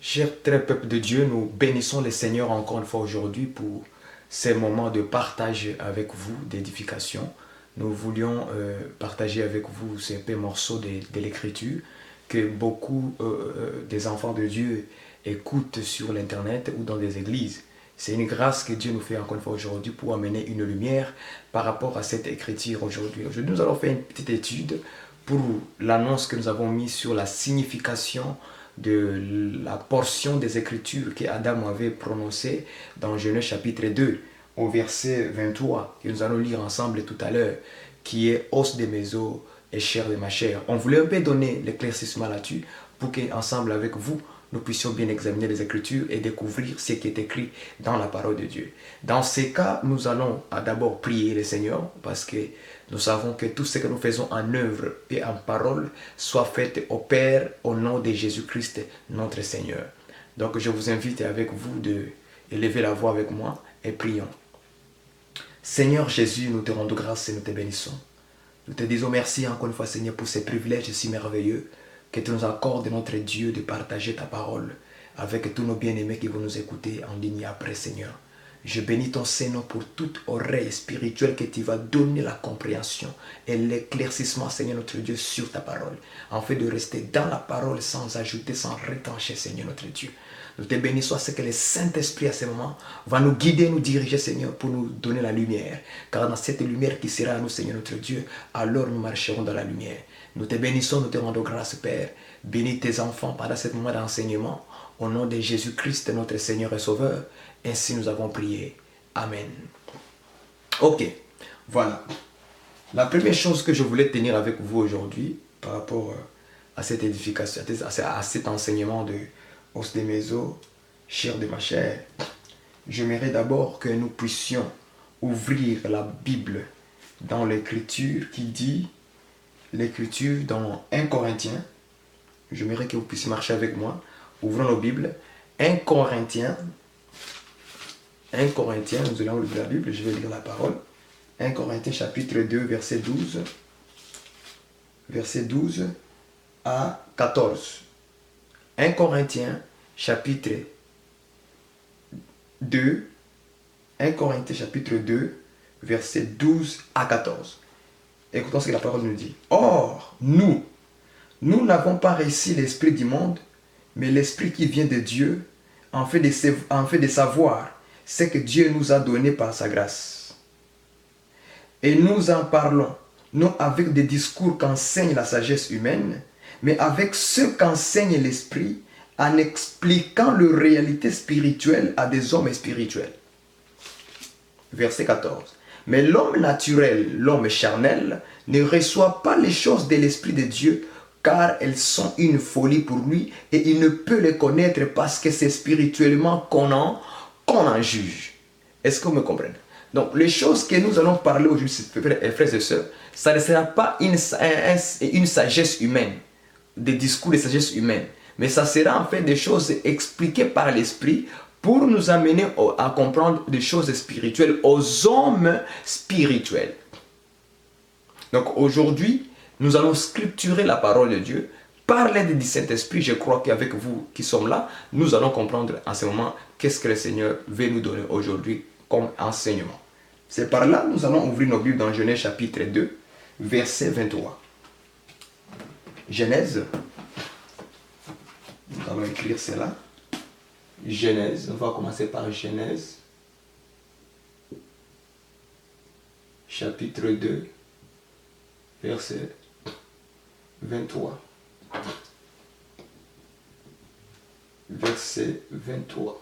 Cher très peuple de Dieu, nous bénissons le Seigneur encore une fois aujourd'hui pour ces moments de partage avec vous, d'édification. Nous voulions partager avec vous ces petits morceaux de l'Écriture que beaucoup des enfants de Dieu écoutent sur l'Internet ou dans des églises. C'est une grâce que Dieu nous fait encore une fois aujourd'hui pour amener une lumière par rapport à cette écriture aujourd'hui. Aujourd'hui, nous allons faire une petite étude pour l'annonce que nous avons mise sur la signification de la portion des Écritures qu'Adam avait prononcée dans Genèse chapitre 2 au verset 23, que nous allons lire ensemble tout à l'heure, qui est os de mes os et chair de ma chair. On voulait un peu donner l'éclaircissement là-dessus pour qu'ensemble avec vous, nous puissions bien examiner les Écritures et découvrir ce qui est écrit dans la parole de Dieu. Dans ces cas, nous allons d'abord prier le Seigneur parce que nous savons que tout ce que nous faisons en œuvre et en parole soit fait au Père au nom de Jésus-Christ, notre Seigneur. Donc je vous invite avec vous de élever la voix avec moi et prions. Seigneur Jésus, nous te rendons grâce et nous te bénissons. Nous te disons merci encore une fois, Seigneur, pour ces privilèges si merveilleux que tu nous accordes, notre Dieu, de partager ta parole avec tous nos bien-aimés qui vont nous écouter en ligne après, Seigneur. Je bénis ton Seigneur pour toute oreille spirituelle que tu vas donner la compréhension et l'éclaircissement, Seigneur notre Dieu, sur ta parole, en fait de rester dans la parole sans ajouter, sans retrancher, Seigneur notre Dieu. Nous te bénissons à ce que le Saint-Esprit à ce moment va nous guider, nous diriger, Seigneur, pour nous donner la lumière. Car dans cette lumière qui sera à nous, Seigneur notre Dieu, alors nous marcherons dans la lumière. Nous te bénissons, nous te rendons grâce, Père. Bénis tes enfants pendant ce moment d'enseignement. Au nom de Jésus-Christ, notre Seigneur et Sauveur. Ainsi nous avons prié. Amen. Ok, voilà. La première chose que je voulais tenir avec vous aujourd'hui, par rapport à cette édification, à cet enseignement de os de mes os, chair de ma chair, j'aimerais d'abord que nous puissions ouvrir la Bible dans l'Écriture qui dit, l'Écriture dans 1 Corinthiens, j'aimerais que vous puissiez marcher avec moi, ouvrons nos Bibles, 1 Corinthiens, nous allons ouvrir la Bible, je vais lire la parole, 1 Corinthiens chapitre 2, verset 12 à 14. 1 Corinthiens chapitre 2, 1 Corinthiens chapitre 2, verset 12 à 14. Écoutons ce que la parole nous dit. Or, nous n'avons pas reçu l'esprit du monde, mais l'esprit qui vient de Dieu, en fait de savoir ce que Dieu nous a donné par sa grâce. Et nous en parlons, non avec des discours qu'enseigne la sagesse humaine, mais avec ce qu'enseigne l'esprit, en expliquant leur réalité spirituelle à des hommes spirituels. Verset 14. Mais l'homme naturel, l'homme charnel, ne reçoit pas les choses de l'Esprit de Dieu, car elles sont une folie pour lui, et il ne peut les connaître parce que c'est spirituellement qu'on en juge. Est-ce que vous me comprenez? Donc, les choses que nous allons parler aujourd'hui, frères et sœurs, ça ne sera pas une sagesse humaine, des discours de sagesse humaine, mais ça sera en fait des choses expliquées par l'Esprit pour nous amener à comprendre des choses spirituelles aux hommes spirituels. Donc aujourd'hui, nous allons scripturer la parole de Dieu par l'aide du Saint-Esprit. Je crois qu'avec vous qui sommes là, nous allons comprendre en ce moment qu'est-ce que le Seigneur veut nous donner aujourd'hui comme enseignement. C'est par là que nous allons ouvrir nos Bibles dans Genèse chapitre 2, verset 23. Genèse, nous allons écrire cela. Genèse, on va commencer par Genèse, chapitre 2, verset 23. Verset 23.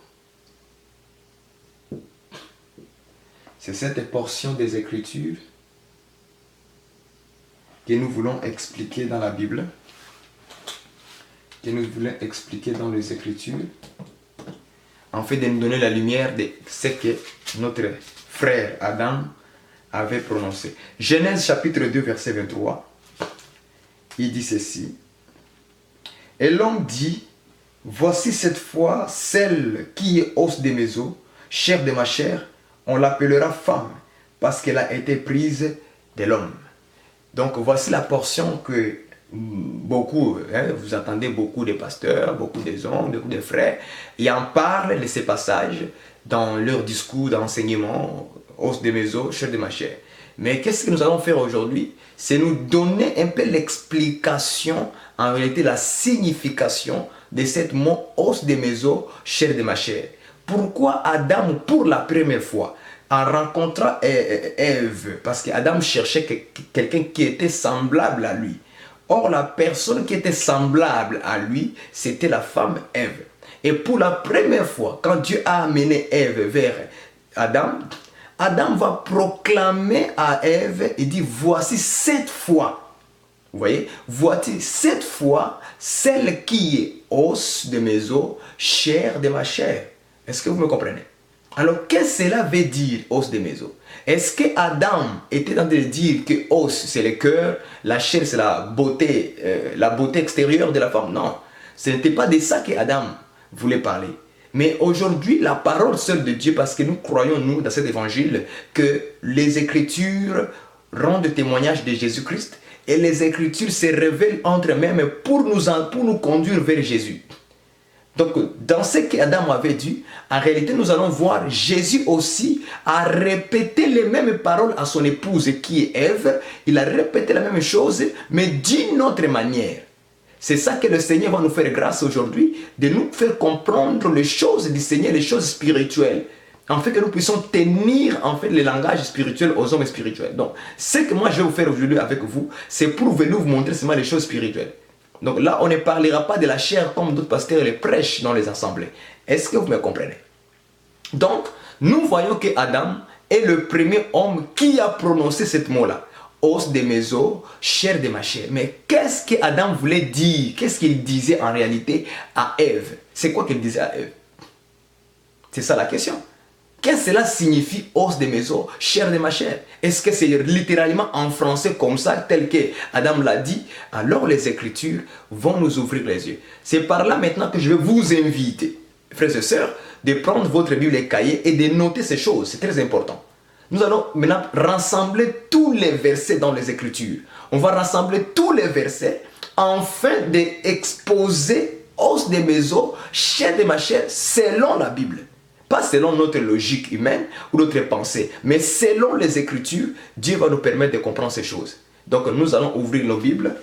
C'est cette portion des Écritures que nous voulons expliquer dans la Bible, que nous voulons expliquer dans les Écritures, en fait de nous donner la lumière de ce que notre frère Adam avait prononcé. Genèse chapitre 2 verset 23, il dit ceci. Et l'homme dit, voici cette fois celle qui est os de mes os, chair de ma chair, on l'appellera femme, parce qu'elle a été prise de l'homme. Donc voici la portion que beaucoup, hein, vous attendez beaucoup des pasteurs, beaucoup des hommes, beaucoup des frères, et en parlent de ces passages dans leur discours d'enseignement, os de mes os, chair de ma chair. Mais qu'est-ce que nous allons faire aujourd'hui? C'est nous donner un peu l'explication, en réalité la signification de cette mot os de mes os, chair de ma chair. Pourquoi Adam, pour la première fois, en rencontrant Ève, parce qu'Adam cherchait quelqu'un qui était semblable à lui. Or, la personne qui était semblable à lui, c'était la femme Ève. Et pour la première fois, quand Dieu a amené Ève vers Adam, Adam va proclamer à Ève et dit, voici cette fois, vous voyez, voici cette fois celle qui est os de mes os, chair de ma chair. Est-ce que vous me comprenez? Alors, qu'est-ce que cela veut dire, os de mes os? Est-ce que Adam était en train de dire que os, c'est le cœur, la chair, c'est la beauté extérieure de la femme? Non, ce n'était pas de ça que Adam voulait parler. Mais aujourd'hui, la parole seule de Dieu, parce que nous croyons, nous, dans cet évangile, que les Écritures rendent témoignage de Jésus-Christ et les Écritures se révèlent entre elles-mêmes pour nous conduire vers Jésus. Donc, dans ce qu'Adam avait dit, en réalité, nous allons voir Jésus aussi a répété les mêmes paroles à son épouse qui est Ève. Il a répété la même chose, mais d'une autre manière. C'est ça que le Seigneur va nous faire grâce aujourd'hui, de nous faire comprendre les choses du Seigneur, les choses spirituelles. En fait, que nous puissions tenir en fait le langage spirituel aux hommes spirituels. Donc, ce que moi je vais vous faire aujourd'hui avec vous, c'est pour venir vous montrer seulement les choses spirituelles. Donc là, on ne parlera pas de la chair comme d'autres pasteurs les prêchent dans les assemblées. Est-ce que vous me comprenez? Donc, nous voyons que Adam est le premier homme qui a prononcé ce mot-là. Os de mes os, chair de ma chair. Mais qu'est-ce que Adam voulait dire? Qu'est-ce qu'il disait en réalité à Ève? C'est quoi qu'il disait à Ève? C'est ça la question. Qu'est-ce que cela signifie os de mes os, chair de ma chair? Est-ce que c'est littéralement en français comme ça, tel que Adam l'a dit? Alors les Écritures vont nous ouvrir les yeux. C'est par là maintenant que je vais vous inviter, frères et sœurs, de prendre votre Bible et cahier et de noter ces choses. C'est très important. Nous allons maintenant rassembler tous les versets dans les Écritures. On va rassembler tous les versets afin d'exposer os de mes os, chair de ma chair, selon la Bible. Pas selon notre logique humaine ou notre pensée, mais selon les Écritures, Dieu va nous permettre de comprendre ces choses. Donc nous allons ouvrir nos Bibles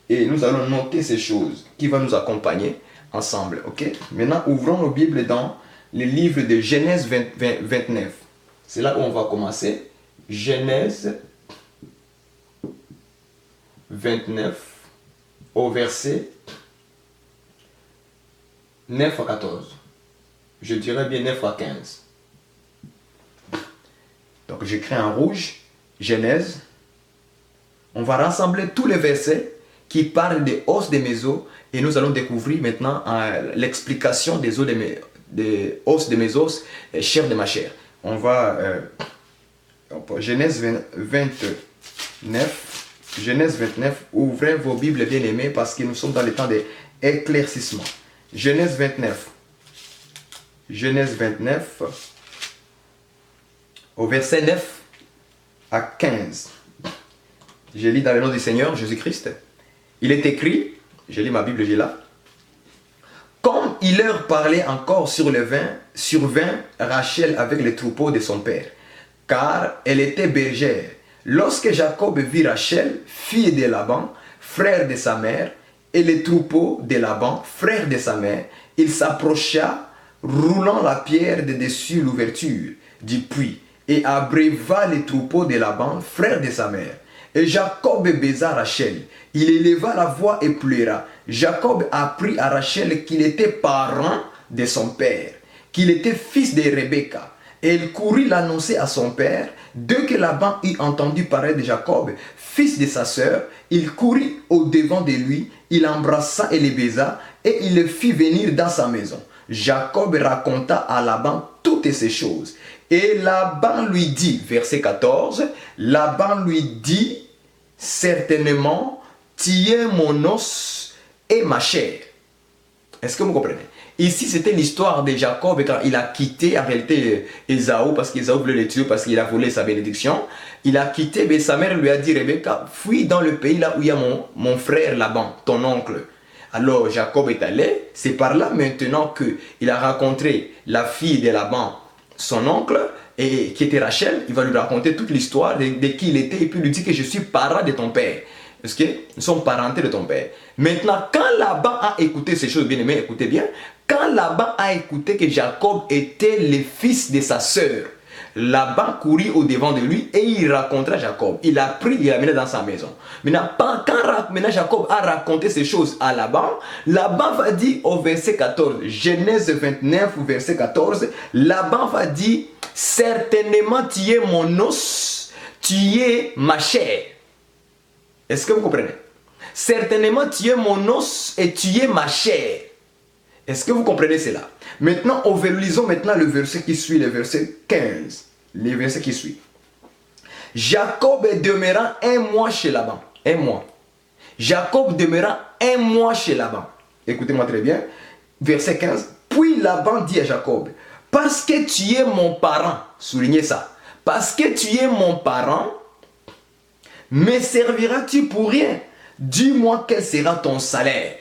et nous allons noter ces choses qui vont nous accompagner ensemble. Ok? Maintenant, ouvrons nos Bibles dans le livre de Genèse 29. C'est là où on va commencer. Genèse 29 au verset 9 à 14. Je dirais bien 9 à 15. Donc j'écris en rouge, Genèse. On va rassembler tous les versets qui parlent des os de mes os et nous allons découvrir maintenant l'explication des os de mes os, chair de ma chair. On va, Genèse 29, Genèse 29, ouvrez vos Bibles bien aimées parce que nous sommes dans le temps d'éclaircissement. Genèse 29. Genèse 29, au verset 9 à 15. Je lis dans le nom du Seigneur Jésus-Christ. Il est écrit, je lis ma Bible, j'ai là. Comme il leur parlait encore survint Rachel avec les troupeaux de son père, car elle était bergère. Lorsque Jacob vit Rachel, fille de Laban, frère de sa mère, et les troupeaux de Laban, frère de sa mère, il s'approcha, roulant la pierre de dessus l'ouverture du puits, et abreuva les troupeaux de Laban, frère de sa mère. Et Jacob baisa Rachel. Il éleva la voix et pleura. Jacob apprit à Rachel qu'il était parent de son père, qu'il était fils de Rebecca. Et il courut l'annoncer à son père. Dès que Laban eut entendu parler de Jacob, fils de sa sœur, il courut au-devant de lui, il l'embrassa et le baisa, et il le fit venir dans sa maison. Jacob raconta à Laban toutes ces choses. Et Laban lui dit, verset 14, Laban lui dit, certainement, tu es mon os et ma chair. Est-ce que vous comprenez? Ici, c'était l'histoire de Jacob quand il a quitté en réalité Ésaü, parce qu'Ésaü voulait le tuer parce qu'il a volé sa bénédiction. Il a quitté, mais sa mère lui a dit, Rebecca, fuis dans le pays là où il y a mon frère Laban, ton oncle. Alors Jacob est allé, c'est par là maintenant qu'il a rencontré la fille de Laban, son oncle, et qui était Rachel. Il va lui raconter toute l'histoire de qui il était et puis lui dire que je suis parent de ton père. Parce que nous sommes parentés de ton père. Maintenant, quand Laban a écouté ces choses, bien aimés, écoutez bien, quand Laban a écouté que Jacob était le fils de sa sœur, Laban courut au devant de lui et il raconta à Jacob. Il a pris, il l'a amené dans sa maison. Maintenant, quand Jacob a raconté ces choses à Laban, Laban va dire au verset 14, Genèse 29, verset 14, Laban va dire, certainement tu es mon os, tu es ma chair. Est-ce que vous comprenez? Certainement tu es mon os et tu es ma chair. Est-ce que vous comprenez cela? Maintenant, lisons maintenant le verset qui suit, le verset 15. Le verset qui suit. Jacob demeura un mois chez Laban. Un mois. Jacob demeura un mois chez Laban. Écoutez-moi très bien. Verset 15. Puis Laban dit à Jacob, parce que tu es mon parent, soulignez ça, parce que tu es mon parent, me serviras-tu pour rien? Dis-moi quel sera ton salaire.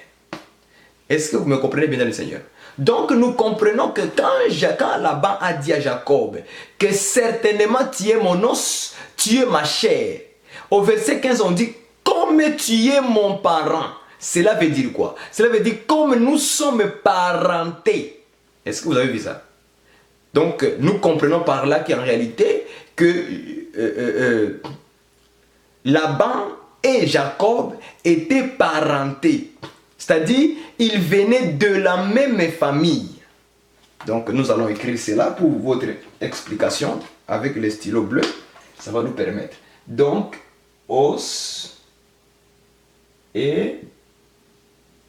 Est-ce que vous me comprenez bien dans le Seigneur? Donc nous comprenons que quand Laban a dit à Jacob que certainement tu es mon os, tu es ma chair. Au verset 15 on dit comme tu es mon parent. Cela veut dire quoi? Cela veut dire comme nous sommes parentés. Est-ce que vous avez vu ça? Donc nous comprenons par là qu'en réalité que Laban et Jacob étaient parentés. C'est-à-dire, ils venaient de la même famille. Donc, nous allons écrire cela pour votre explication avec le stylo bleu. Ça va nous permettre. Donc, os et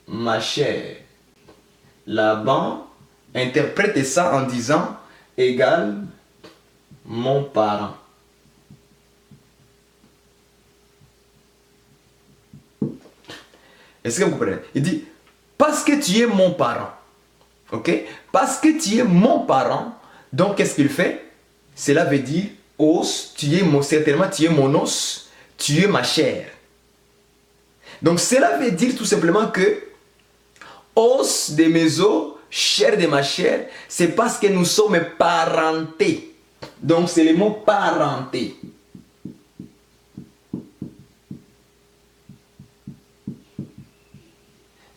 ma chair. Laban interprète ça en disant égal mon parent. Est-ce que vous comprenez? Il dit, parce que tu es mon parent. Ok? Parce que tu es mon parent. Donc, qu'est-ce qu'il fait? Cela veut dire, os, certainement tu es mon os, tu es ma chair. Donc, cela veut dire tout simplement que os de mes os, chair de ma chair, c'est parce que nous sommes parentés. Donc, c'est le mot parenté.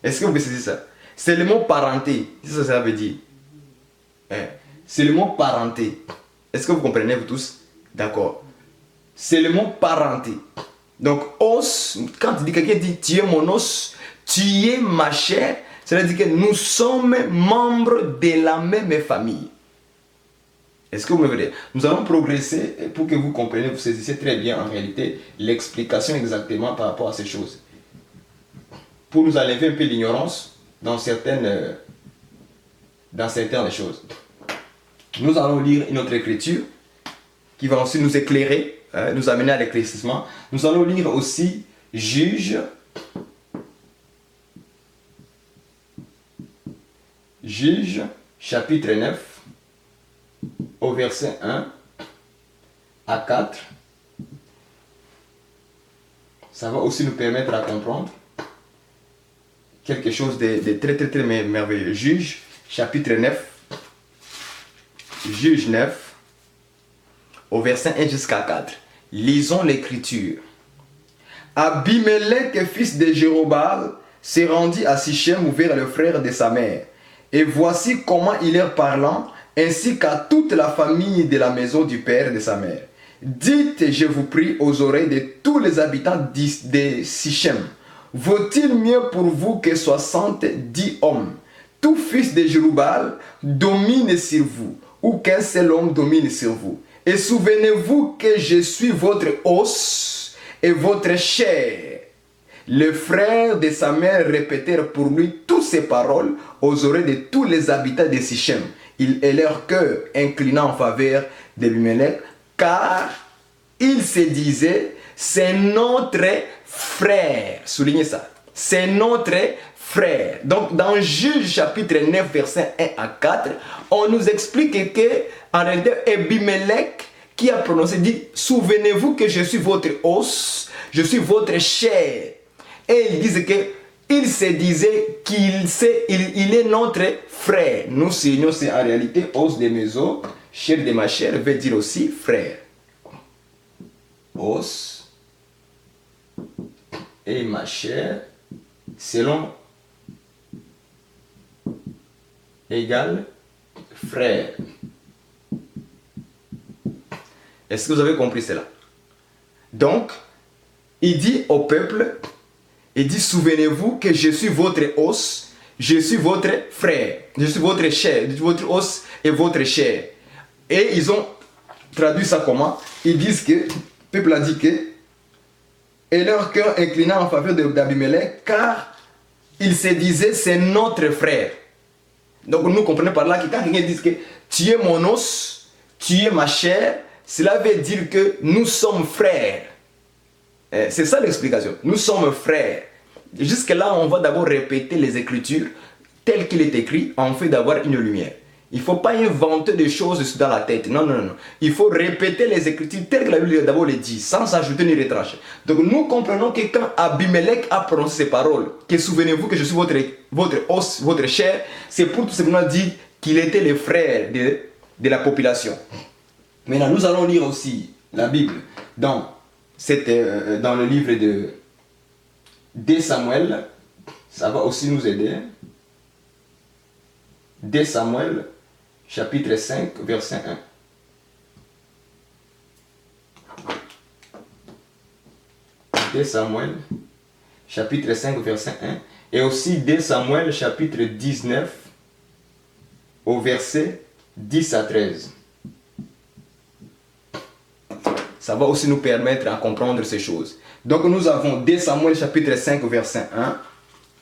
Est-ce que vous saisissez ça? C'est le mot parenté. C'est ça que ça veut dire. C'est le mot parenté. Est-ce que vous comprenez, vous tous? D'accord. C'est le mot parenté. Donc, os, quand quelqu'un dit tu es mon os, tu es ma chair, ça veut dire que nous sommes membres de la même famille. Est-ce que vous me voyez? Nous allons progresser pour que vous compreniez, vous saisissez très bien en réalité l'explication exactement par rapport à ces choses. Pour nous enlever un peu l'ignorance dans certaines choses. Nous allons lire une autre écriture qui va aussi nous éclairer, nous amener à l'éclaircissement. Nous allons lire aussi Juge, chapitre 9, au verset 1 à 4. Ça va aussi nous permettre à comprendre quelque chose de très très très merveilleux. Juge, chapitre 9. Juge 9, au verset 1 jusqu'à 4. Lisons l'écriture. Abimelech, fils de Jéroboam, se rendit à Sichem vers le frère de sa mère. Et voici comment il leur parlant, ainsi qu'à toute la famille de la maison du père de sa mère. Dites, je vous prie, aux oreilles de tous les habitants de Sichem. Vaut-il mieux pour vous que 70 hommes, tout fils de Jéroboam, domine sur vous, ou qu'un seul homme domine sur vous? Et souvenez-vous que je suis votre os et votre chair. Les frères de sa mère répétèrent pour lui toutes ces paroles aux oreilles de tous les habitants de Sichem. Et leur cœur inclina en faveur d'Abimelech, car ils se disaient, c'est notre frère. Soulignez ça. c'est notre frère. Donc dans Juge chapitre 9 verset 1 à 4, on nous explique que en réalité Abimelech qui a prononcé dit souvenez-vous que je suis votre os, je suis votre chair. Et ils disent que il se disait il est notre frère. Nous signons c'est en réalité os de mes os, chair de ma chair veut dire aussi frère. Os et ma chair selon égale frère. Est-ce que vous avez compris cela? Donc, il dit au peuple, il dit souvenez-vous que je suis votre os, je suis votre frère, je suis votre chair, votre os et votre chair. Et ils ont traduit ça comment? Ils disent que, le peuple a dit que, et leur cœur inclina en faveur d'Abimelech, car il se disait c'est notre frère. Donc nous comprenons par là que quand quelqu'un dit que tu es mon os, tu es ma chair, cela veut dire que nous sommes frères. C'est ça l'explication. Nous sommes frères. Jusque-là, on va d'abord répéter les Écritures telles qu'il est écrit, en fait d'avoir une lumière. Il ne faut pas inventer des choses dans la tête. Non, non, non. Il faut répéter les Écritures telles que la Bible d'abord les dit, sans s'ajouter ni retrancher. Donc nous comprenons que quand Abimelech a prononcé ces paroles, que souvenez-vous que je suis votre os, votre chair, c'est pour tout simplement dire qu'il était le frère de la population. Maintenant, nous allons lire aussi la Bible dans le livre de 2 Samuel. Ça va aussi nous aider. 2 Samuel, chapitre 5, verset 1. 2 Samuel, chapitre 5, verset 1. Et aussi 2 Samuel, chapitre 19, au verset 10 à 13. Ça va aussi nous permettre à comprendre ces choses. Donc nous avons 2 Samuel chapitre 5 verset 1.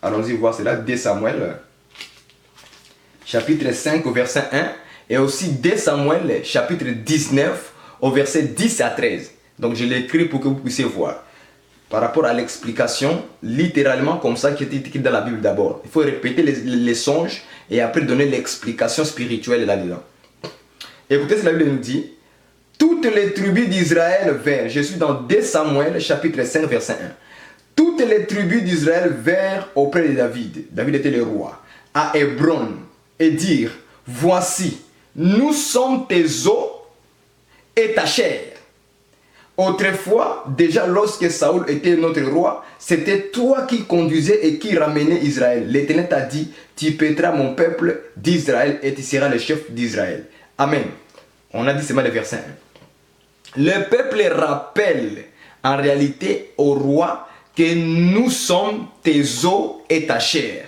Allons-y voir cela. 2 Samuel chapitre 5 verset 1. Et aussi 2 Samuel chapitre 19 au verset 10 à 13. Donc je l'écris pour que vous puissiez voir. Par rapport à l'explication, littéralement comme ça qui est écrit dans la Bible d'abord. Il faut répéter les songes et après donner l'explication spirituelle là-dedans. Écoutez ce que la Bible nous dit. Toutes les tribus d'Israël vinrent, je suis dans 2 Samuel chapitre 5 verset 1. Toutes les tribus d'Israël vinrent auprès de David, David était le roi, à Hébron, et dirent, voici, nous sommes tes os et ta chair. Autrefois, déjà lorsque Saoul était notre roi, c'était toi qui conduisais et qui ramenais Israël. L'Éternel t'a dit, tu paîtras mon peuple d'Israël et tu seras le chef d'Israël. Amen. On a dit seulement le verset 1. Le peuple rappelle en réalité au roi que nous sommes tes os et ta chair.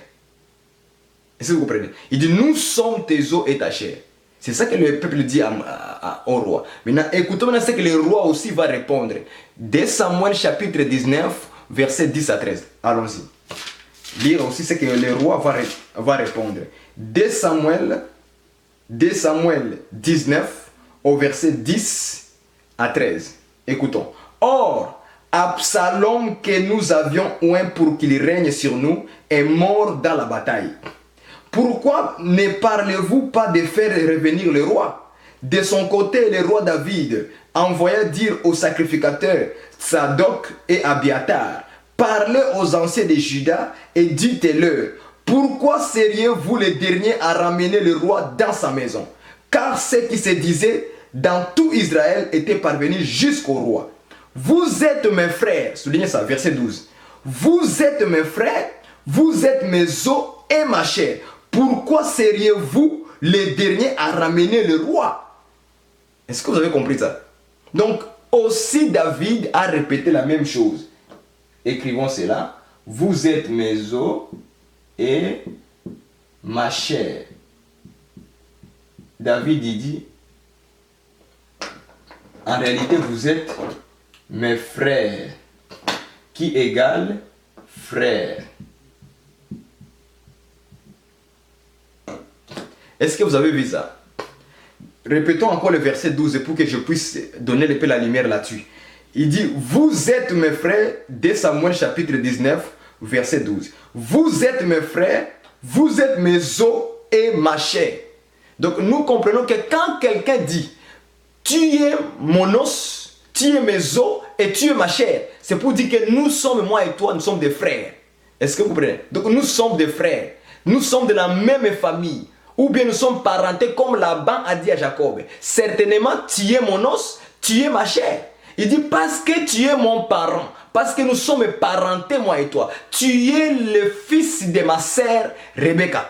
Est-ce que vous comprenez? Il dit nous sommes tes os et ta chair. C'est ça que le peuple dit au roi. Maintenant, écoutons maintenant ce que le roi aussi va répondre. 2 Samuel chapitre 19, verset 10 à 13. Allons-y. Lire aussi ce que le roi va répondre. 2 Samuel 19, au verset 10 à 13. Écoutons. Or, Absalom que nous avions oint pour qu'il règne sur nous est mort dans la bataille. Pourquoi ne parlez-vous pas de faire revenir le roi? De son côté, le roi David envoya dire aux sacrificateurs Tsadok et Abiatar, parlez aux anciens de Juda et dites-leur, pourquoi seriez-vous les derniers à ramener le roi dans sa maison? Car ce qui se disait dans tout Israël était parvenu jusqu'au roi. Vous êtes mes frères, soulignez ça, verset 12. Vous êtes mes frères, vous êtes mes os et ma chair. Pourquoi seriez-vous les derniers à ramener le roi? Est-ce que vous avez compris ça? Donc, aussi David a répété la même chose. Écrivons cela. Vous êtes mes os et ma chair. David il dit, en réalité vous êtes mes frères, qui égale frère. Est-ce que vous avez vu ça? Répétons encore le verset 12 pour que je puisse donner la lumière là-dessus. Il dit, vous êtes mes frères, 2 Samuel chapitre 19, verset 12. Vous êtes mes frères, vous êtes mes os et ma chair. Donc nous comprenons que quand quelqu'un dit, tu es mon os, tu es mes os et tu es ma chair, c'est pour dire que nous sommes, moi et toi, nous sommes des frères. Est-ce que vous comprenez? Donc nous sommes des frères, nous sommes de la même famille. Ou bien nous sommes parentés comme Laban a dit à Jacob. Certainement, tu es mon os, tu es ma chair. Il dit parce que tu es mon parent, parce que nous sommes parentés, moi et toi. Tu es le fils de ma sœur Rebecca.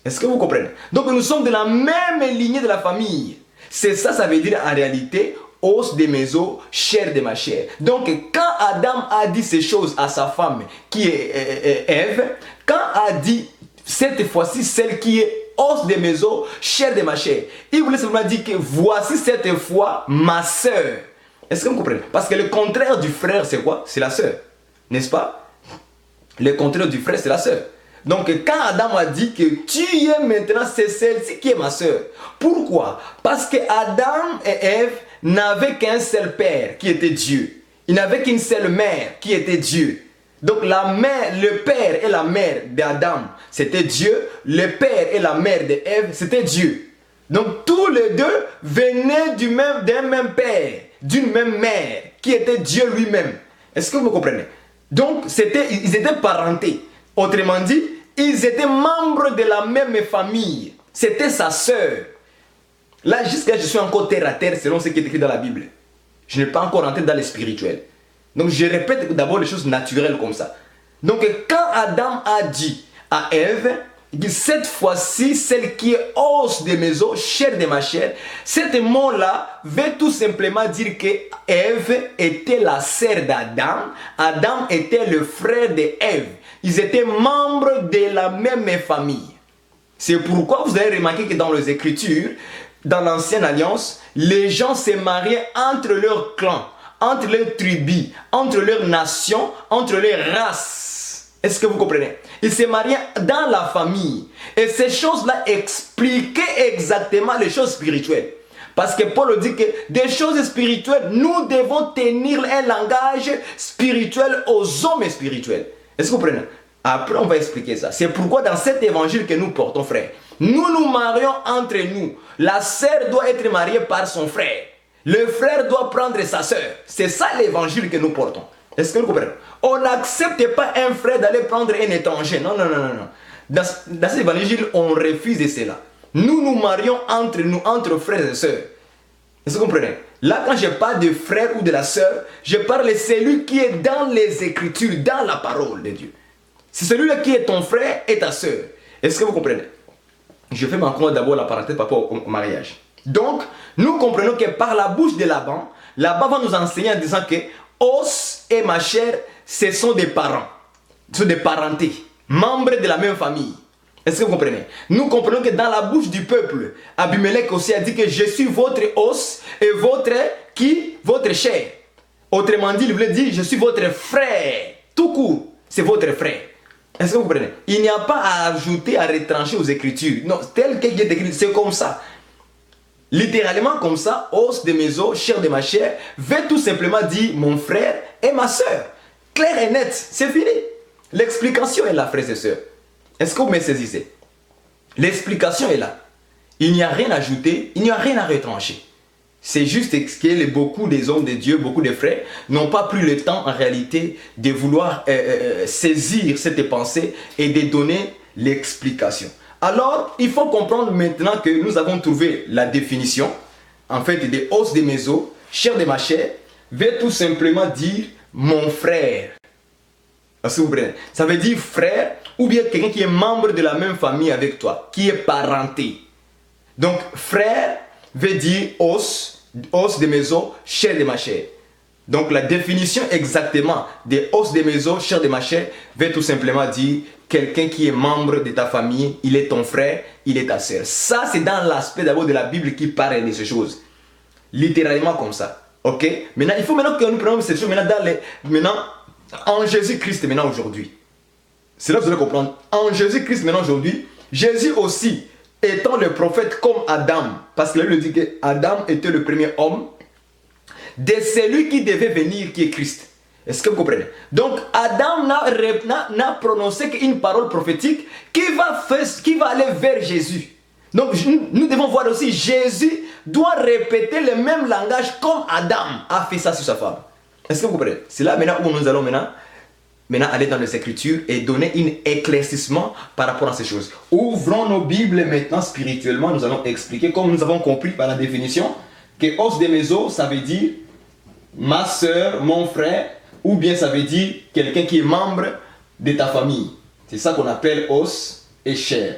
Est-ce que vous comprenez? Donc nous sommes de la même lignée de la famille. C'est ça, ça veut dire en réalité, os de mes os, chair de ma chair. Donc quand Adam a dit ces choses à sa femme qui est Ève, quand a dit cette fois-ci celle qui est os de mes os, chair de ma chair, il voulait simplement dire que voici cette fois ma sœur. Est-ce que vous comprenez? Parce que le contraire du frère, c'est quoi? C'est la sœur. N'est-ce pas? Le contraire du frère, c'est la sœur. Donc quand Adam a dit que tu es maintenant, c'est celle-ci qui est ma sœur. Pourquoi? Parce que Adam et Ève n'avaient qu'un seul père qui était Dieu. Ils n'avaient qu'une seule mère qui était Dieu. Donc la mère, le père et la mère d'Adam, c'était Dieu. Le père et la mère d'Ève, c'était Dieu. Donc tous les deux venaient d'un même père, d'une même mère, qui était Dieu lui-même. Est-ce que vous comprenez? Donc ils étaient parentés. Autrement dit, ils étaient membres de la même famille. C'était sa sœur. Là, jusqu'à je suis encore terre à terre selon ce qui est écrit dans la Bible. Je n'ai pas encore entré dans le spirituel. Donc je répète d'abord les choses naturelles comme ça. Donc quand Adam a dit à Ève, il dit cette fois-ci, celle qui est os de mes os, chair de ma chair, cet mot-là veut tout simplement dire que Ève était la sœur d'Adam, Adam était le frère d'Ève. Ils étaient membres de la même famille. C'est pourquoi vous avez remarqué que dans les Écritures, dans l'Ancienne Alliance, les gens se mariaient entre leurs clans, entre leurs tribus, entre leurs nations, entre leurs races. Est-ce que vous comprenez? Ils se mariaient dans la famille. Et ces choses-là expliquaient exactement les choses spirituelles. Parce que Paul dit que des choses spirituelles, nous devons tenir un langage spirituel aux hommes spirituels. Est-ce que vous comprenez? Après, on va expliquer ça. C'est pourquoi dans cet évangile que nous portons, frère, nous nous marions entre nous. La sœur doit être mariée par son frère. Le frère doit prendre sa sœur. C'est ça l'évangile que nous portons. Est-ce que vous comprenez? On n'accepte pas un frère d'aller prendre un étranger. Non, non, non, non, non. Dans cet évangile, on refuse cela. Nous nous marions entre nous, entre frères et sœurs. Est-ce que vous comprenez? Là, quand je parle de frère ou de la sœur, je parle de celui qui est dans les Écritures, dans la parole de Dieu. C'est celui-là qui est ton frère et ta sœur. Est-ce que vous comprenez? Je fais encore d'abord la parenthèse par rapport au mariage. Donc, nous comprenons que par la bouche de Laban, Laban va nous enseigner en disant que os et ma chair, ce sont des parents. Ce sont des parentés, membres de la même famille. Est-ce que vous comprenez? Nous comprenons que dans la bouche du peuple, Abimelech aussi a dit que je suis votre os et votre chair. Autrement dit, il voulait dire je suis votre frère. Tout court, c'est votre frère. Est-ce que vous comprenez? Il n'y a pas à ajouter, à retrancher aux Écritures. Non, tel qu'il est écrit, c'est comme ça. Littéralement comme ça, os de mes os, chair de ma chair, veut tout simplement dire mon frère et ma soeur. Clair et net, c'est fini. L'explication est là, frères et sœurs. Est-ce que vous me saisissez? L'explication est là. Il n'y a rien à ajouter, il n'y a rien à retrancher. C'est juste que beaucoup des hommes de Dieu, beaucoup de frères, n'ont pas pris le temps en réalité de vouloir saisir cette pensée et de donner l'explication. Alors, il faut comprendre maintenant que nous avons trouvé la définition, en fait, des os de mes os, chair de ma chair, veut tout simplement dire mon frère. Est-ce que vous comprenez? Ça veut dire frère ou bien quelqu'un qui est membre de la même famille avec toi, qui est parenté. Donc, frère veut dire os de mes os, chair de ma chair. Donc, la définition exactement des os de mes os, chair de ma chair, veut tout simplement dire quelqu'un qui est membre de ta famille, il est ton frère, il est ta sœur. Ça, c'est dans l'aspect d'abord de la Bible qui parle de ces choses. Littéralement comme ça. Ok? Maintenant, il faut maintenant que nous prenions ces choses maintenant en Jésus-Christ maintenant aujourd'hui. C'est là que vous allez comprendre. En Jésus-Christ maintenant aujourd'hui, Jésus aussi étant le prophète comme Adam, parce que la Bible dit que Adam était le premier homme, de celui qui devait venir qui est Christ. Est-ce que vous comprenez? Donc Adam n'a prononcé qu'une parole prophétique qui va aller vers Jésus. Donc nous devons voir aussi Jésus doit répéter le même langage comme Adam a fait ça sur sa femme. Est-ce que vous comprenez? C'est là maintenant où nous allons maintenant aller dans les Écritures et donner un éclaircissement par rapport à ces choses. Ouvrons nos Bibles maintenant spirituellement. Nous allons expliquer, comme nous avons compris par la définition, que os de mes os, ça veut dire ma soeur, mon frère, ou bien ça veut dire quelqu'un qui est membre de ta famille. C'est ça qu'on appelle os et chair.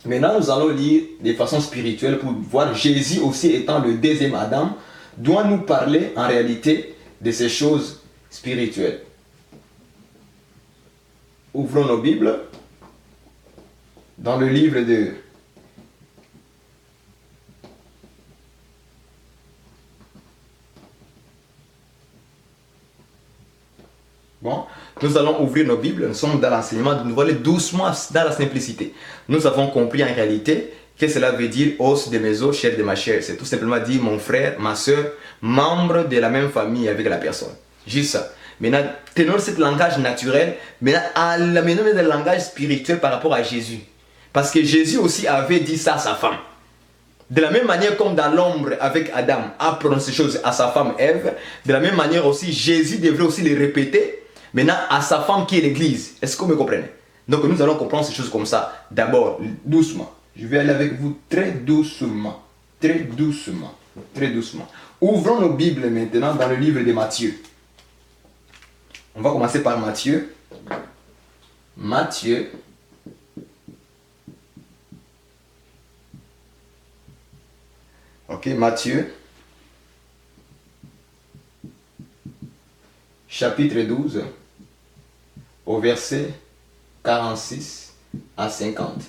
Maintenant, nous allons lire de façon spirituelle pour voir Jésus aussi étant le deuxième Adam, doit nous parler en réalité de ces choses spirituelles. Ouvrons nos Bibles dans le livre de Bon, nous allons ouvrir nos Bibles, nous sommes dans l'enseignement, nous voulons doucement dans la simplicité. Nous avons compris en réalité que cela veut dire os de mes os, chair de ma chair. C'est tout simplement dire mon frère, ma soeur, membre de la même famille avec la personne. Juste ça. Maintenant, tenons ce langage naturel, maintenant amenons le langage spirituel par rapport à Jésus. Parce que Jésus aussi avait dit ça à sa femme. De la même manière comme dans l'ombre avec Adam a prononcé ces choses à sa femme Ève, de la même manière aussi Jésus devrait aussi les répéter maintenant à sa femme qui est l'Église. Est-ce que vous me comprenez? Donc nous allons comprendre ces choses comme ça. D'abord, doucement. Je vais aller avec vous très doucement. Très doucement. Très doucement. Ouvrons nos Bibles maintenant dans le livre de Matthieu. On va commencer par Matthieu. Matthieu. Ok, Matthieu. Chapitre 12. Au verset 46 à 50.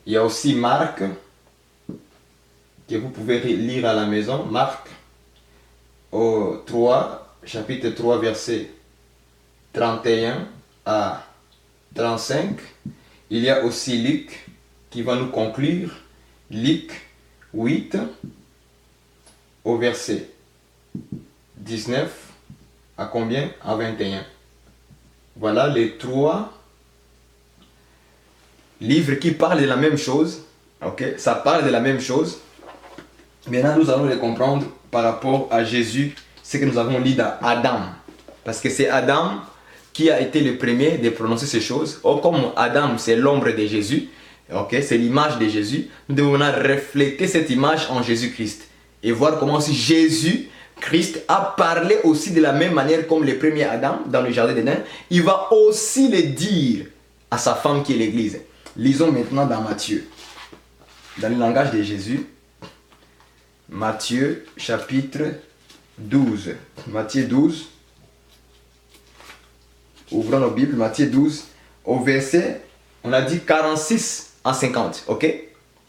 Il y a aussi Marc, que vous pouvez lire à la maison. Marc, au 3, chapitre 3, verset 31 à 35. Il y a aussi Luc, qui va nous conclure. Luc 8, au verset 19 à combien? À 21. Voilà les trois livres qui parlent de la même chose. Ok, ça parle de la même chose. Maintenant, nous allons les comprendre par rapport à Jésus, ce que nous avons lu dans Adam. Parce que c'est Adam qui a été le premier de prononcer ces choses. Or, comme Adam, c'est l'ombre de Jésus, ok, c'est l'image de Jésus, nous devons maintenant refléter cette image en Jésus-Christ. Et voir comment si Jésus Christ a parlé aussi de la même manière comme le premier Adam dans le jardin d'Éden. Il va aussi le dire à sa femme qui est l'Église. Lisons maintenant dans Matthieu. Dans le langage de Jésus. Matthieu chapitre 12. Matthieu 12. Ouvrons nos Bibles. Matthieu 12. Au verset, on a dit 46 à 50. Ok?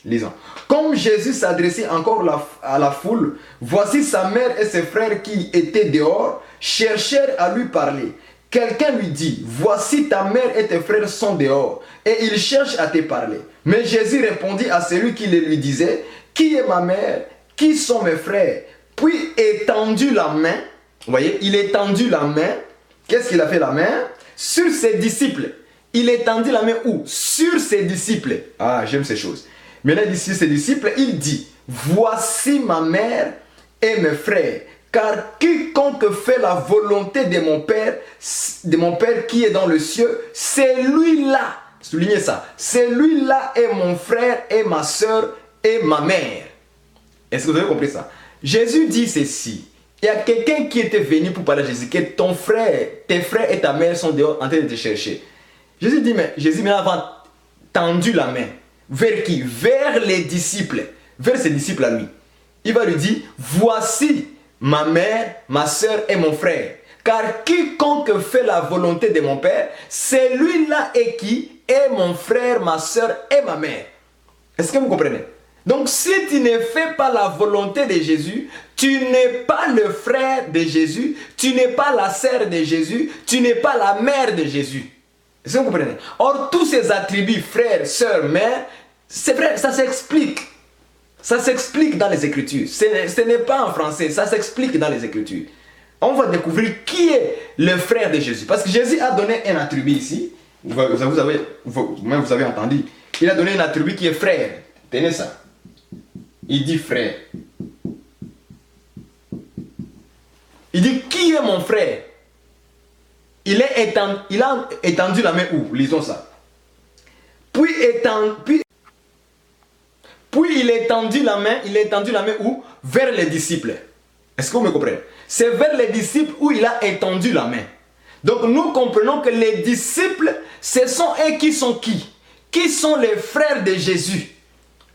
Lisons. Comme Jésus s'adressait encore à la foule, voici sa mère et ses frères qui étaient dehors, cherchèrent à lui parler. Quelqu'un lui dit, voici ta mère et tes frères sont dehors, et ils cherchent à te parler. Mais Jésus répondit à celui qui le lui disait, qui est ma mère, qui sont mes frères? Puis étendu la main, vous voyez, il étendit la main, qu'est-ce qu'il a fait la main? Sur ses disciples. Il étendit la main où? Sur ses disciples. Ah, j'aime ces choses. Maintenant, d'ici ses disciples, il dit, voici ma mère et mes frères, car quiconque fait la volonté de mon Père qui est dans le ciel, c'est lui-là, soulignez ça, c'est lui-là est mon frère et ma soeur et ma mère. Est-ce que vous avez compris ça? Jésus dit ceci. Il y a quelqu'un qui était venu pour parler à Jésus, que ton frère, tes frères et ta mère sont dehors en train de te chercher. Jésus dit, mais Jésus maintenant a tendu la main. Vers qui? Vers les disciples. Vers ses disciples à lui. Il va lui dire, voici ma mère, ma soeur et mon frère. Car quiconque fait la volonté de mon Père, c'est lui-là et qui est mon frère, ma soeur et ma mère. Est-ce que vous comprenez? Donc si tu ne fais pas la volonté de Jésus, tu n'es pas le frère de Jésus, tu n'es pas la sœur de Jésus, tu n'es pas la mère de Jésus. Est-ce que vous comprenez? Or, tous ces attributs, frère, sœur, mère, c'est vrai, ça s'explique. Ça s'explique dans les Écritures. Ce n'est pas en français, ça s'explique dans les Écritures. on va découvrir qui est le frère de Jésus. Parce que Jésus a donné un attribut ici. Vous avez entendu. Il a donné un attribut qui est frère. Tenez ça. Il dit frère. Il dit qui est mon frère? Il a étendu la main où? Lisons ça. Puis il a étendu la main où? Vers les disciples. Est-ce que vous me comprenez? C'est vers les disciples où il a étendu la main. Donc nous comprenons que les disciples, ce sont eux qui sont qui? Qui sont les frères de Jésus.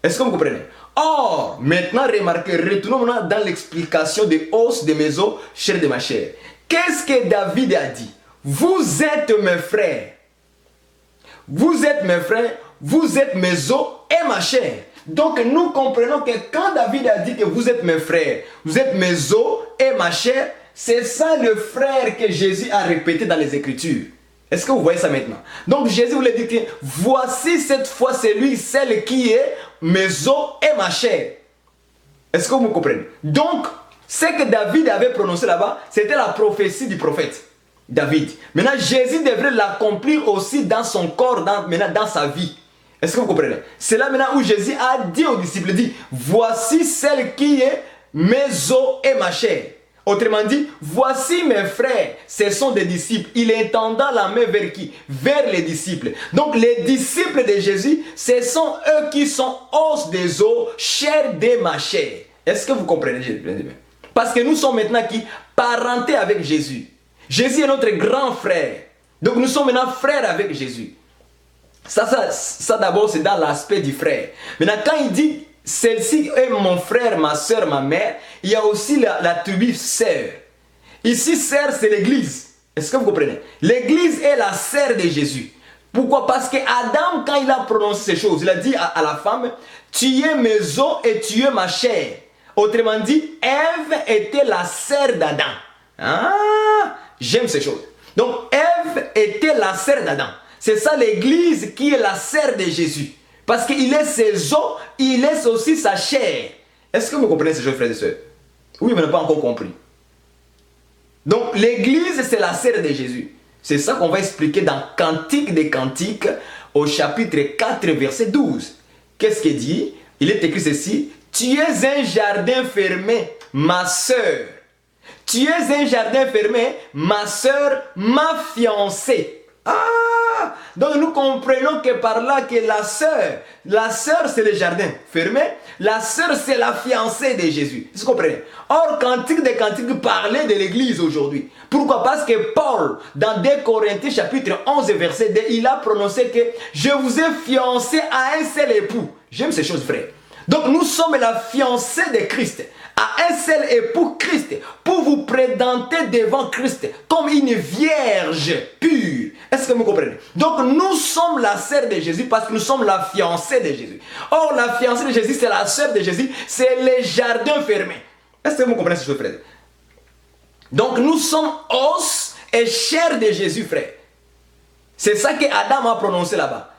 Est-ce que vous comprenez? Or, maintenant remarquez, retournons maintenant dans l'explication des os de mes os, chair de ma chair. Qu'est-ce que David a dit? Vous êtes mes frères. Vous êtes mes frères, vous êtes mes os et ma chair. Donc nous comprenons que quand David a dit que vous êtes mes frères, vous êtes mes os et ma chair, c'est ça le frère que Jésus a répété dans les Écritures. Est-ce que vous voyez ça maintenant? Donc Jésus voulait dire que voici cette fois celle qui est mes os et ma chair. Est-ce que vous me comprenez? Donc ce que David avait prononcé là-bas, c'était la prophétie du prophète David. Maintenant Jésus devrait l'accomplir aussi dans son corps, dans sa vie. Est-ce que vous comprenez? C'est là maintenant où Jésus a dit aux disciples, dit, voici celle qui est mes os et ma chair. Autrement dit, voici mes frères, ce sont des disciples. Il étendant la main vers qui? Vers les disciples. Donc les disciples de Jésus, ce sont eux qui sont os des os, chair de ma chair. Est-ce que vous comprenez? Parce que nous sommes maintenant qui? Parentés avec Jésus. Jésus est notre grand frère. Donc nous sommes maintenant frères avec Jésus. Ça d'abord c'est dans l'aspect du frère. Maintenant quand il dit celle-ci est mon frère, ma soeur, ma mère, il y a aussi l'attribut sœur. Ici sœur c'est l'église. Est-ce que vous comprenez? L'église est la sœur de Jésus. Pourquoi? Parce que Adam quand il a prononcé ces choses, il a dit à la femme, tu es mes os et tu es ma chair. Autrement dit, Ève était la sœur d'Adam. Ah, j'aime ces choses. Donc Ève était la sœur d'Adam. C'est ça l'église qui est la sœur de Jésus. Parce qu'il est ses os, il est aussi sa chair. Est-ce que vous comprenez ces choses, frères et sœurs? Oui, mais on n'a pas encore compris. Donc l'église, c'est la sœur de Jésus. C'est ça qu'on va expliquer dans Cantique des Cantiques, au chapitre 4, verset 12. Qu'est-ce qu'il dit? Il est écrit ceci. Tu es un jardin fermé, ma sœur. Tu es un jardin fermé, ma sœur, ma fiancée. Ah! Donc nous comprenons que par là que la sœur c'est le jardin fermé, la sœur c'est la fiancée de Jésus. Vous comprenez? Or, Cantique des Cantiques parlait de l'église aujourd'hui. Pourquoi? Parce que Paul, dans 2 Corinthiens chapitre 11 verset 2, il a prononcé que je vous ai fiancé à un seul époux. J'aime ces choses, frères. Donc nous sommes la fiancée de Christ, à un seul époux Christ, pour vous présenter devant Christ comme une vierge pure. Est-ce que vous comprenez? Donc nous sommes la sœur de Jésus parce que nous sommes la fiancée de Jésus. Or la fiancée de Jésus, c'est la sœur de Jésus, c'est le jardin fermé. Est-ce que vous comprenez ce que je frère? Donc nous sommes os et chair de Jésus, frère. C'est ça que Adam a prononcé là-bas.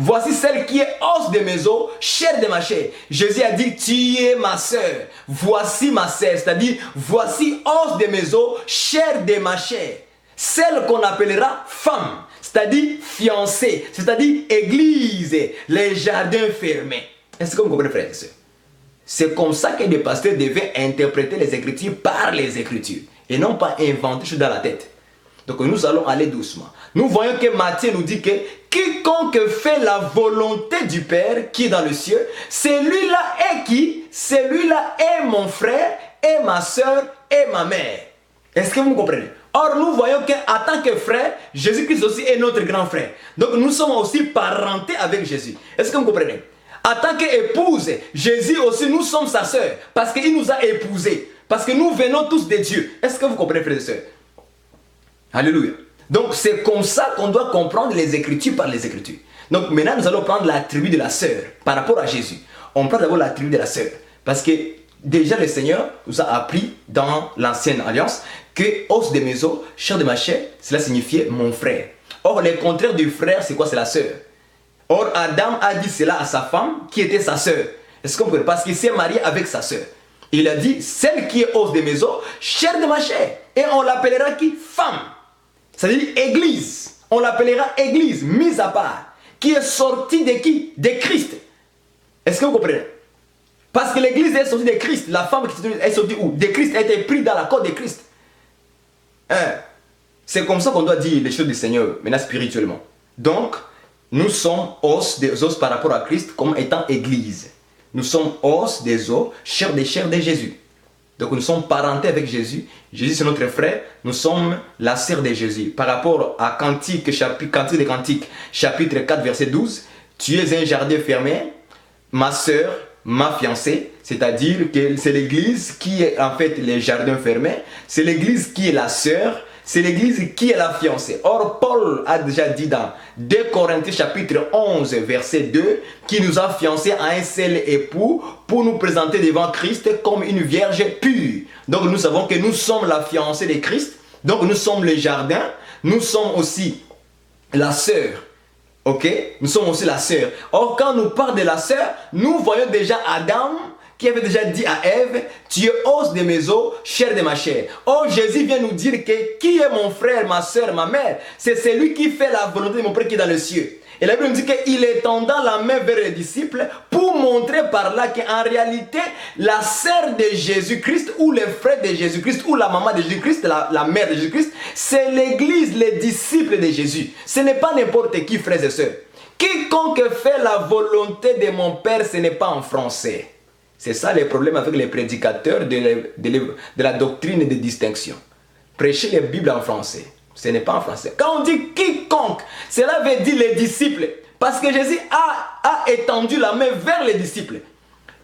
Voici celle qui est os de mes os, chair de ma chair. Jésus a dit, tu es ma sœur. Voici ma sœur. C'est-à-dire, voici os de mes os, chair de ma chair. Celle qu'on appellera femme. C'est-à-dire fiancée. C'est-à-dire église. Les jardins fermés. Est-ce que vous comprenez, frères et sœurs? C'est comme ça que les pasteurs devaient interpréter les Écritures par les Écritures. Et non pas inventer choses dans la tête. Donc nous allons aller doucement. Nous voyons que Matthieu nous dit que quiconque fait la volonté du Père qui est dans le ciel, celui-là est qui? Celui-là est mon frère et ma soeur et ma mère. Est-ce que vous me comprenez? Or nous voyons qu'en tant que frère, Jésus-Christ aussi est notre grand frère. Donc nous sommes aussi parentés avec Jésus. Est-ce que vous comprenez? En tant qu'épouse, Jésus aussi, nous sommes sa soeur. Parce qu'il nous a épousés. Parce que nous venons tous de Dieu. Est-ce que vous comprenez, frères et sœurs? Alléluia. Donc c'est comme ça qu'on doit comprendre les Écritures par les Écritures. Donc maintenant nous allons prendre l'attribut de la sœur par rapport à Jésus. On prend d'abord l'attribut de la sœur. Parce que déjà le Seigneur nous a appris dans l'ancienne alliance que os de mes os, chair de ma chair, cela signifiait mon frère. Or le contraire du frère c'est quoi? C'est la sœur. Or Adam a dit cela à sa femme qui était sa sœur. Est-ce que vous comprenez? Parce qu'il s'est marié avec sa sœur. Il a dit, celle qui est os de mes os, chair de ma chair. Et on l'appellera qui? Femme. C'est-à-dire église. On l'appellera église, mise à part. Qui est sortie de qui? De Christ. Est-ce que vous comprenez? Parce que l'église est sortie de Christ. La femme est sortie où? De Christ, a été prise dans la côte de Christ. Hein? C'est comme ça qu'on doit dire les choses du Seigneur, maintenant spirituellement. Donc, nous sommes os des os par rapport à Christ comme étant église. Nous sommes os des os, chair des chairs de Jésus. Donc nous sommes parentés avec Jésus. Jésus c'est notre frère. Nous sommes la sœur de Jésus. Par rapport à Cantique des Cantiques, chapitre 4, verset 12. Tu es un jardin fermé, ma sœur, ma fiancée. C'est-à-dire que c'est l'église qui est en fait le jardin fermé. C'est l'église qui est la sœur. C'est l'église qui est la fiancée. Or, Paul a déjà dit dans 2 Corinthiens chapitre 11, verset 2, qui nous a fiancés à un seul époux pour nous présenter devant Christ comme une vierge pure. Donc, nous savons que nous sommes la fiancée de Christ. Donc, nous sommes le jardin. Nous sommes aussi la sœur. Ok? Nous sommes aussi la sœur. Or, quand nous parlons de la sœur, nous voyons déjà Adam qui avait déjà dit à Ève, tu es os de mes os, chair de ma chair. Or, Jésus vient nous dire que qui est mon frère, ma soeur, ma mère? C'est celui qui fait la volonté de mon Père qui est dans les cieux. Et la Bible nous dit qu'il étendant la main vers les disciples pour montrer par là qu'en réalité, la sœur de Jésus-Christ ou le frère de Jésus-Christ ou la maman de Jésus-Christ, la mère de Jésus-Christ, c'est l'église, les disciples de Jésus. Ce n'est pas n'importe qui, frères et sœurs. Quiconque fait la volonté de mon Père, ce n'est pas en français. C'est ça le problème avec les prédicateurs de la doctrine de distinction. Prêcher la Bible en français. Ce n'est pas en français. Quand on dit quiconque, cela veut dire les disciples. Parce que Jésus a étendu la main vers les disciples.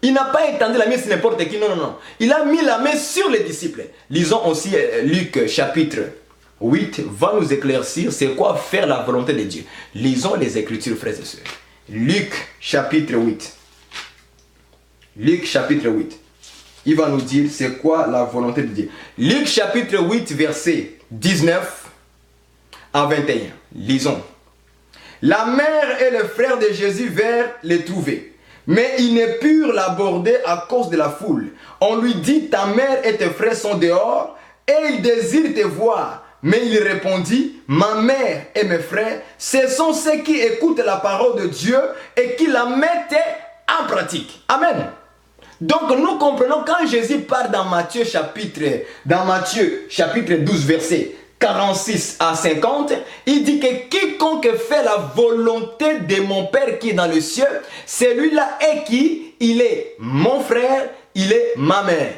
Il n'a pas étendu la main sur n'importe qui. Non, non, non. Il a mis la main sur les disciples. Lisons aussi Luc chapitre 8 va nous éclaircir c'est quoi faire la volonté de Dieu. Lisons les Écritures, frères et sœurs. Luc chapitre 8. Luc chapitre 8. Il va nous dire c'est quoi la volonté de Dieu. Luc chapitre 8 verset 19 à 21. Lisons. La mère et le frère de Jésus vinrent les trouver. Mais ils ne purent l'aborder à cause de la foule. On lui dit ta mère et tes frères sont dehors et ils désirent te voir. Mais il répondit, ma mère et mes frères, ce sont ceux qui écoutent la parole de Dieu et qui la mettent en pratique. Amen. Donc nous comprenons quand Jésus parle dans Matthieu chapitre 12 verset 46 à 50, il dit que quiconque fait la volonté de mon Père qui est dans le ciel, celui-là est qui? Il est mon frère, il est ma mère,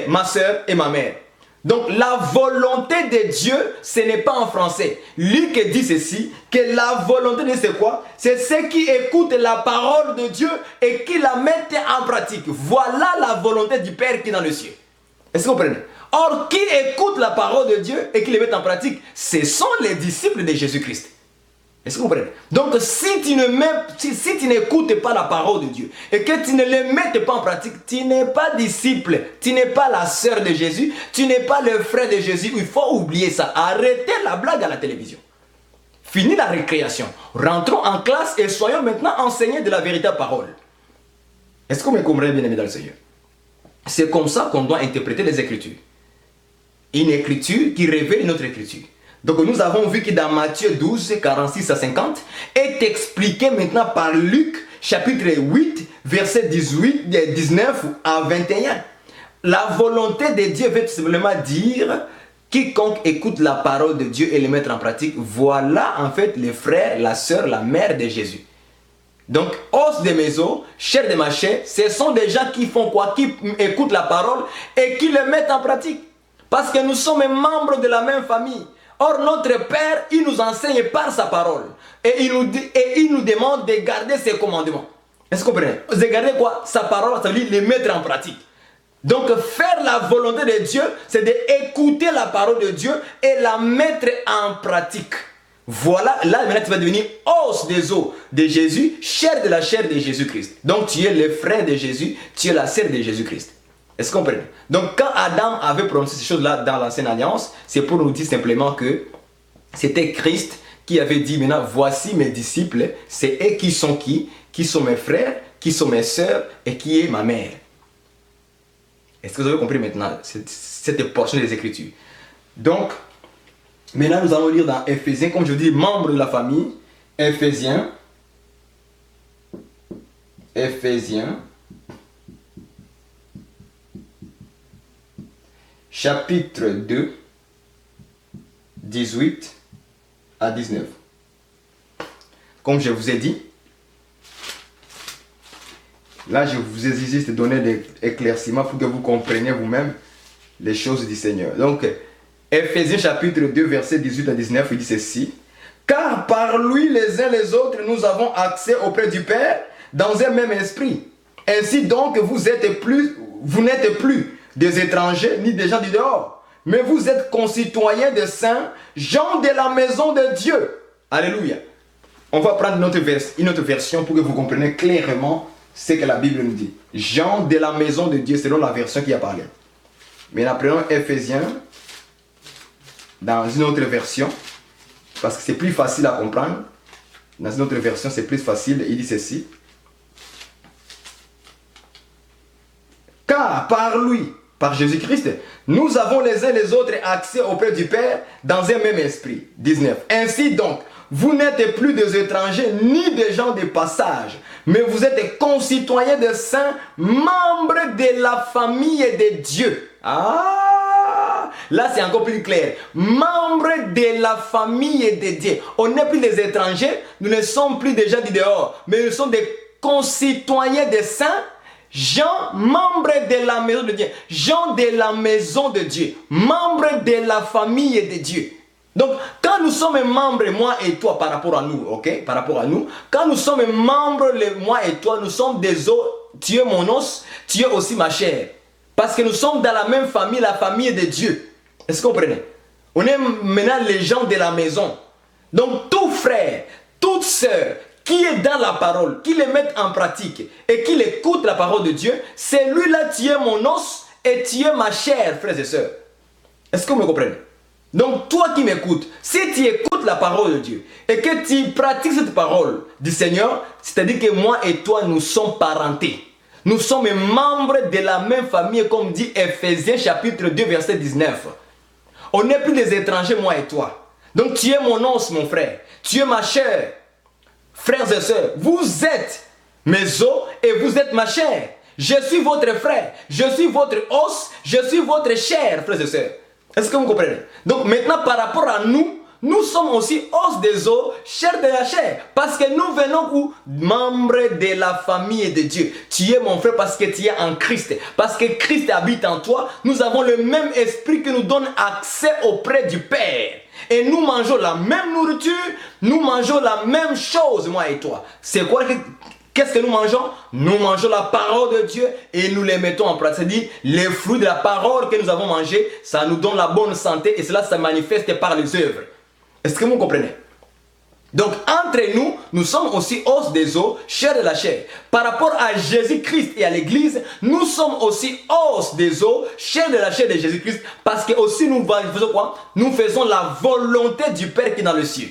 ma soeur et ma mère. Donc la volonté de Dieu, ce n'est pas en français. Luc dit ceci, que la volonté de Dieu c'est quoi? C'est ceux qui écoutent la parole de Dieu et qui la mettent en pratique. Voilà la volonté du Père qui est dans le ciel. Est-ce que vous comprenez? Or, qui écoute la parole de Dieu et qui les met en pratique, ce sont les disciples de Jésus-Christ. Est-ce que vous comprenez? Donc, si tu n'écoutes pas la parole de Dieu et que tu ne les mets pas en pratique, tu n'es pas disciple, tu n'es pas la sœur de Jésus, tu n'es pas le frère de Jésus. Il faut oublier ça. Arrêtez la blague à la télévision. Fini la récréation. Rentrons en classe et soyons maintenant enseignés de la véritable parole. Est-ce que vous me comprenez, bien aimé dans le Seigneur? C'est comme ça qu'on doit interpréter les Écritures. Une écriture qui révèle une autre écriture. Donc nous avons vu que dans Matthieu 12, 46 à 50, est expliqué maintenant par Luc, chapitre 8, verset 19 à 21. La volonté de Dieu veut tout simplement dire, quiconque écoute la parole de Dieu et le mettre en pratique, voilà en fait les frères, la sœur, la mère de Jésus. Donc, os de mes os, chair de ma chair, ce sont des gens qui font quoi? Qui écoutent la parole et qui le mettent en pratique. Parce que nous sommes membres de la même famille. Or, notre Père, il nous enseigne par sa parole. Et il nous demande de garder ses commandements. Est-ce que vous comprenez? De garder quoi? Sa parole, ça veut dire les mettre en pratique. Donc, faire la volonté de Dieu, c'est d'écouter la parole de Dieu et la mettre en pratique. Voilà, là maintenant tu vas devenir os des os de Jésus, chair de la chair de Jésus-Christ. Donc, tu es le frère de Jésus, tu es la sœur de Jésus-Christ. Est-ce qu'on comprend? Donc quand Adam avait prononcé ces choses-là dans l'ancienne alliance, c'est pour nous dire simplement que c'était Christ qui avait dit maintenant, voici mes disciples, c'est eux qui sont mes frères, qui sont mes sœurs et qui est ma mère. Est-ce que vous avez compris maintenant cette portion des Écritures? Donc, maintenant nous allons lire dans Éphésiens, comme je dis, membre de la famille. Éphésiens, chapitre 2, 18 à 19. Comme je vous ai dit, là je vous ai juste donné des éclaircissements pour que vous compreniez vous-même les choses du Seigneur. Donc, Éphésiens chapitre 2, verset 18 à 19, il dit ceci. Car par lui les uns les autres, nous avons accès auprès du Père dans un même esprit. Ainsi donc, vous n'êtes plus des étrangers ni des gens du dehors, mais vous êtes concitoyens des saints, gens de la maison de Dieu. Alléluia. On va prendre une autre version pour que vous compreniez clairement ce que la Bible nous dit. Gens de la maison de Dieu, selon la version qui a parlé. Mais nous prenons Éphésiens dans une autre version, parce que c'est plus facile à comprendre. Dans une autre version, c'est plus facile. Il dit ceci. Car par lui, par Jésus-Christ, nous avons les uns les autres accès auprès du Père dans un même esprit. 19. Ainsi donc, vous n'êtes plus des étrangers ni des gens de passage, mais vous êtes concitoyens des saints, membres de la famille de Dieu. Ah, là c'est encore plus clair. Membres de la famille de Dieu. On n'est plus des étrangers, nous ne sommes plus des gens du dehors, mais nous sommes des concitoyens des saints, gens, membres de la maison de Dieu, gens de la maison de Dieu, membres de la famille de Dieu. Donc, quand nous sommes membres, moi et toi, par rapport à nous, ok, par rapport à nous, quand nous sommes membres, moi et toi, nous sommes des os, tu es mon os, tu es aussi ma chair. Parce que nous sommes dans la même famille, la famille de Dieu. Est-ce que vous comprenez? On est maintenant les gens de la maison. Donc, tout frère, toute sœur, qui est dans la parole, qui les met en pratique et qui écoute la parole de Dieu, celui-là, tu es mon os et tu es ma chair, frères et sœurs. Est-ce que vous me comprenez? Donc toi qui m'écoutes, si tu écoutes la parole de Dieu et que tu pratiques cette parole du Seigneur, c'est-à-dire que moi et toi, nous sommes parentés. Nous sommes membres de la même famille, comme dit Éphésiens chapitre 2, verset 19. On n'est plus des étrangers, moi et toi. Donc tu es mon os, mon frère. Tu es ma chair. Frères et sœurs, vous êtes mes os et vous êtes ma chair. Je suis votre frère. Je suis votre os. Je suis votre chair, frères et sœurs. Est-ce que vous comprenez? Donc maintenant, par rapport à nous, nous sommes aussi os des os, chair de la chair. Parce que nous venons où? Membres de la famille de Dieu. Tu es mon frère parce que tu es en Christ. Parce que Christ habite en toi. Nous avons le même esprit qui nous donne accès auprès du Père. Et nous mangeons la même nourriture, nous mangeons la même chose, moi et toi. C'est quoi? Qu'est-ce que nous mangeons? Nous mangeons la parole de Dieu et nous les mettons en pratique. C'est-à-dire, les fruits de la parole que nous avons mangés, ça nous donne la bonne santé et cela se manifeste par les œuvres. Est-ce que vous comprenez? Donc, entre nous, nous sommes aussi os des os, chair de la chair. Par rapport à Jésus-Christ et à l'Église, nous sommes aussi os des os, chair de la chair de Jésus-Christ, parce que aussi nous faisons quoi? Nous faisons la volonté du Père qui est dans le ciel.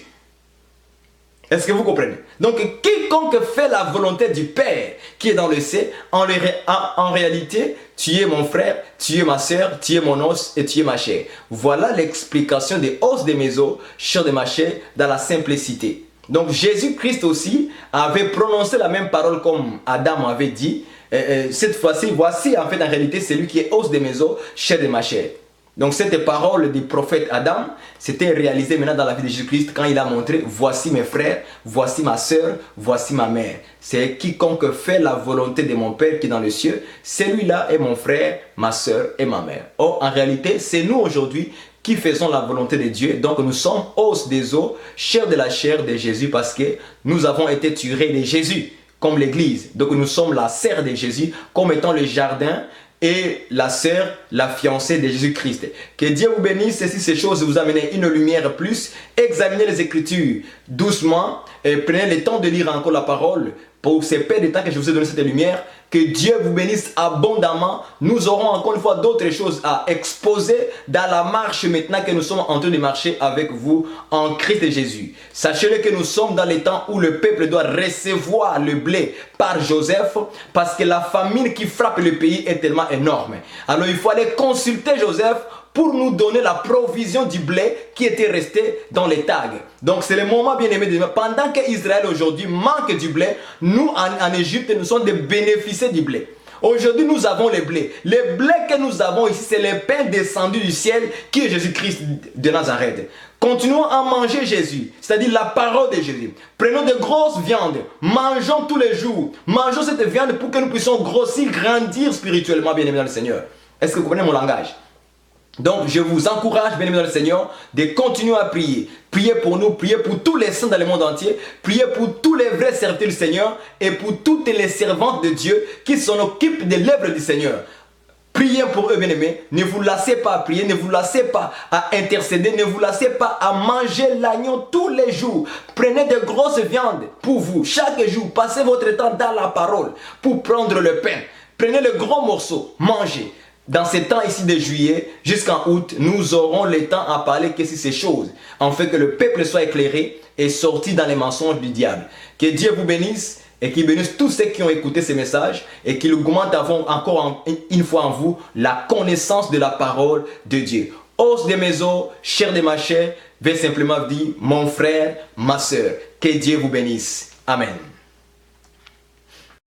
Est-ce que vous comprenez? Donc, quiconque fait la volonté du Père qui est dans le ciel, en réalité, tu es mon frère, tu es ma soeur, tu es mon os et tu es ma chair. Voilà l'explication des os de mes os, chair de ma chair, dans la simplicité. Donc, Jésus-Christ aussi avait prononcé la même parole comme Adam avait dit. Cette fois-ci, voici en fait en réalité celui qui est os de mes os, chair de ma chair. Donc cette parole du prophète Adam s'était réalisée maintenant dans la vie de Jésus-Christ quand il a montré: voici mes frères, voici ma soeur, voici ma mère. C'est quiconque fait la volonté de mon Père qui est dans le ciel, celui-là est mon frère, ma soeur et ma mère. Or en réalité, c'est nous aujourd'hui qui faisons la volonté de Dieu. Donc nous sommes os des os, chair de la chair de Jésus, parce que nous avons été tirés de Jésus, comme l'Église. Donc nous sommes la serre de Jésus, comme étant le jardin, et la sœur, la fiancée de Jésus-Christ. Que Dieu vous bénisse. Si ces choses vous amènent une lumière plus, examinez les Écritures doucement et prenez le temps de lire encore la parole pour ces peu de temps que je vous ai donné cette lumière. Que Dieu vous bénisse abondamment. Nous aurons encore une fois d'autres choses à exposer dans la marche maintenant que nous sommes en train de marcher avec vous en Christ Jésus. Sachez-le que nous sommes dans les temps où le peuple doit recevoir le blé par Joseph parce que la famine qui frappe le pays est tellement énorme. Alors il faut aller consulter Joseph pour nous donner la provision du blé qui était resté dans les tags. Donc c'est le moment bien aimé. Pendant qu'Israël aujourd'hui manque du blé, nous en Égypte, nous sommes des bénéficiaires du blé. Aujourd'hui, nous avons le blé. Le blé que nous avons ici, c'est le pain descendu du ciel qui est Jésus-Christ de Nazareth. Continuons à manger Jésus, c'est-à-dire la parole de Jésus. Prenons de grosses viandes, mangeons tous les jours. Mangeons cette viande pour que nous puissions grossir, grandir spirituellement, bien aimé dans le Seigneur. Est-ce que vous comprenez mon langage? Donc, je vous encourage, bien aimé dans le Seigneur, de continuer à prier. Priez pour nous, priez pour tous les saints dans le monde entier. Priez pour tous les vrais serviteurs du Seigneur et pour toutes les servantes de Dieu qui s'en occupent de l'œuvre du Seigneur. Priez pour eux, bien aimés. Ne vous lassez pas à prier, ne vous lassez pas à intercéder, ne vous lassez pas à manger l'agneau tous les jours. Prenez de grosses viandes pour vous. Chaque jour, passez votre temps dans la parole pour prendre le pain. Prenez le gros morceau, mangez. Dans ces temps ici de juillet jusqu'en août, nous aurons le temps à parler que si ces choses, en fait que le peuple soit éclairé et sorti dans les mensonges du diable. Que Dieu vous bénisse et qu'il bénisse tous ceux qui ont écouté ces messages et qu'il augmente encore une fois en vous la connaissance de la parole de Dieu. Os de mes os, chair de ma chair, vais simplement dire mon frère, ma soeur. Que Dieu vous bénisse. Amen.